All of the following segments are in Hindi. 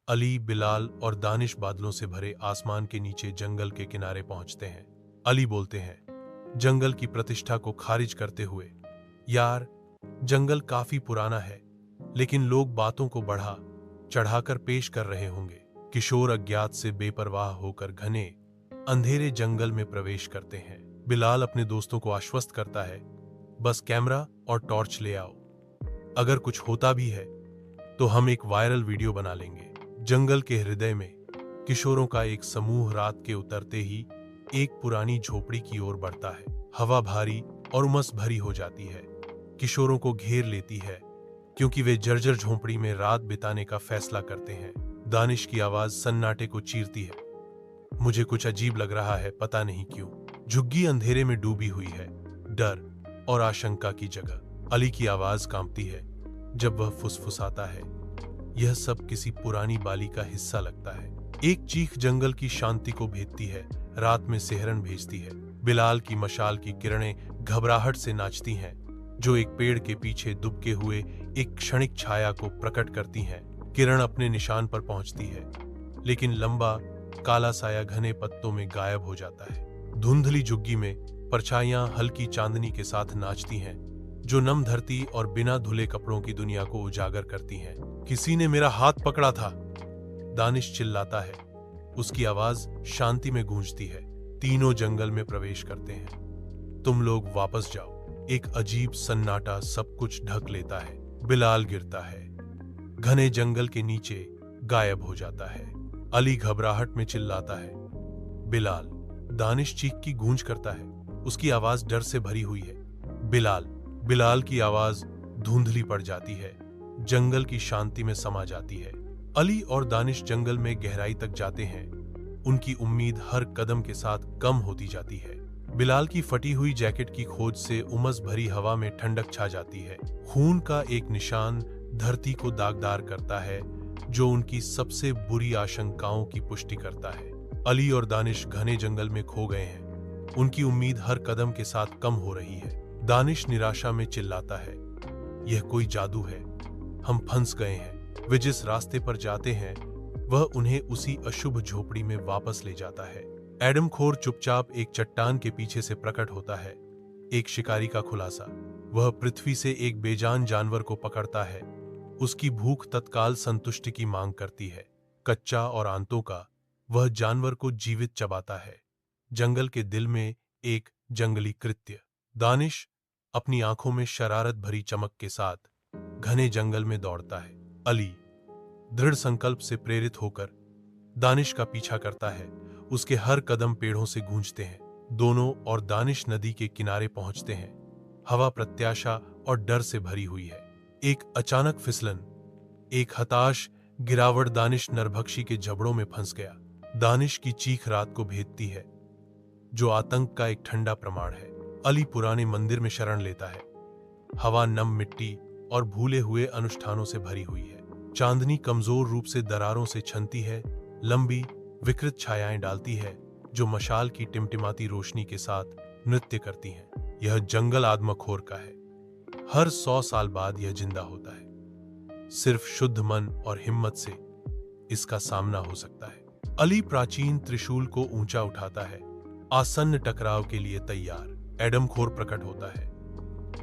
अली, बिलाल और दानिश बादलों से भरे आसमान के नीचे जंगल के किनारे पहुंचते हैं। अली बोलते हैं, जंगल की प्रतिष्ठा को खारिज करते हुए, यार, जंगल काफी पुराना है, लेकिन लोग बातों को बढ़ा चढ़ाकर पेश कर रहे होंगे। किशोर अज्ञात से बेपरवाह होकर घने अंधेरे जंगल में प्रवेश करते हैं। बिलाल अपने दोस्तों को आश्वस्त करता है, बस कैमरा और टॉर्च ले आओ। अगर कुछ होता भी है तो हम एक वायरल वीडियो बना लेंगे। जंगल के हृदय में किशोरों का एक समूह रात के उतरते ही एक पुरानी झोपड़ी की ओर बढ़ता है। हवा भारी और उमस भरी हो जाती है, किशोरों को घेर लेती है, क्योंकि वे जर्जर झोपड़ी में रात बिताने का फैसला करते हैं। दानिश की आवाज सन्नाटे को चीरती है, मुझे कुछ अजीब लग रहा है, पता नहीं क्यों। झुग्गी अंधेरे में डूबी हुई है, डर और आशंका की जगह। अली की आवाज कांपती है जब वह फुसफुसाता है, यह सब किसी पुरानी बाली का हिस्सा लगता है। एक चीख जंगल की शांति को भेदती है, रात में सिहरन भेजती है। बिलाल की मशाल की किरणें घबराहट से नाचती हैं, जो एक पेड़ के पीछे दुबके हुए एक क्षणिक छाया को प्रकट करती हैं। किरण अपने निशान पर पहुंचती है, लेकिन लंबा काला साया घने पत्तों में गायब हो जाता है। धुंधली झुग्गी में परछाइयां हल्की चांदनी के साथ नाचती हैं, जो नम धरती और बिना धुले कपड़ों की दुनिया को उजागर करती हैं। किसी ने मेरा हाथ पकड़ा था, दानिश चिल्लाता है, उसकी आवाज शांति में गूंजती है। तीनों जंगल में प्रवेश करते हैं। तुम लोग वापस जाओ। एक अजीब सन्नाटा सब कुछ ढक लेता है। बिलाल गिरता है, घने जंगल के नीचे गायब हो जाता है। अली घबराहट में चिल्लाता है, बिलाल। दानिश चीख की गूंज करता है, उसकी आवाज डर से भरी हुई है। बिलाल। बिलाल की आवाज धुंधली पड़ जाती है, जंगल की शांति में समा जाती है। अली और दानिश जंगल में गहराई तक जाते हैं। उनकी उम्मीद हर कदम के साथ कम होती जाती है। बिलाल की फटी हुई जैकेट की खोज से उमस भरी हवा में ठंडक छा जाती है। खून का एक निशान धरती को दागदार करता है, जो उनकी सबसे बुरी आशंकाओं की पुष्टि करता है। अली और दानिश घने जंगल में खो गए हैं। उनकी उम्मीद हर कदम के साथ कम हो रही है। दानिश निराशा में चिल्लाता है, यह कोई जादू है, हम फंस गए हैं। वे जिस रास्ते पर जाते हैं वह उन्हें उसी अशुभ झोपड़ी में वापस ले जाता है। एडम खोर चुपचाप एक चट्टान के पीछे से प्रकट होता है। एक शिकारी का खुलासा। वह पृथ्वी से एक बेजान जानवर को पकड़ता है। उसकी भूख तत्काल संतुष्टि की मांग करती है। कच्चा और आंतों का, वह जानवर को जीवित चबाता है। जंगल के दिल में एक जंगली कृत्य। दानिश अपनी आंखों में शरारत भरी चमक के साथ घने जंगल में दौड़ता है। अली दृढ़ संकल्प से प्रेरित होकर दानिश का पीछा करता है। उसके हर कदम पेड़ों से गूंजते हैं। दोनों और दानिश नदी के किनारे पहुंचते हैं। हवा प्रत्याशा और डर से भरी हुई है। एक अचानक फिसलन, एक हताश गिरावट, दानिश नरभक्षी के जबड़ों में फंस गया। दानिश की चीख रात को भेदती है, जो आतंक का एक ठंडा प्रमाण है। अली पुराने मंदिर में शरण लेता है। हवा नम मिट्टी और भूले हुए अनुष्ठानों से भरी हुई है। चांदनी कमजोर रूप से दरारों से छनती है, लंबी विकृत छायाएं डालती है, जो मशाल की टिमटिमाती रोशनी के साथ नृत्य करती हैं। यह जंगल आदमखोर का है। हर 100 साल बाद यह जिंदा होता है। सिर्फ शुद्ध मन और हिम्मत से इसका सामना हो सकता है। अली प्राचीन त्रिशूल को ऊंचा उठाता है, आसन्न टकराव के लिए तैयार। एडम खोर प्रकट होता है।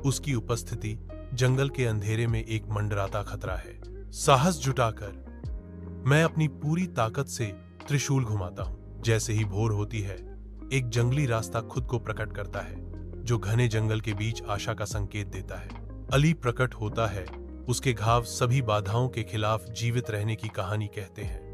उसकी उपस्थिति जंगल के अंधेरे में एक मंडराता खतरा है। साहस जुटाकर मैं अपनी पूरी ताकत से त्रिशूल घुमाता हूं। जैसे ही भोर होती है, एक जंगली रास्ता खुद को प्रकट करता है, जो घने जंगल के बीच आशा का संकेत देता है। अली प्रकट होता है। उसके घाव सभी बाधाओं के खिलाफ जीवित रहने की कहानी कहते हैं।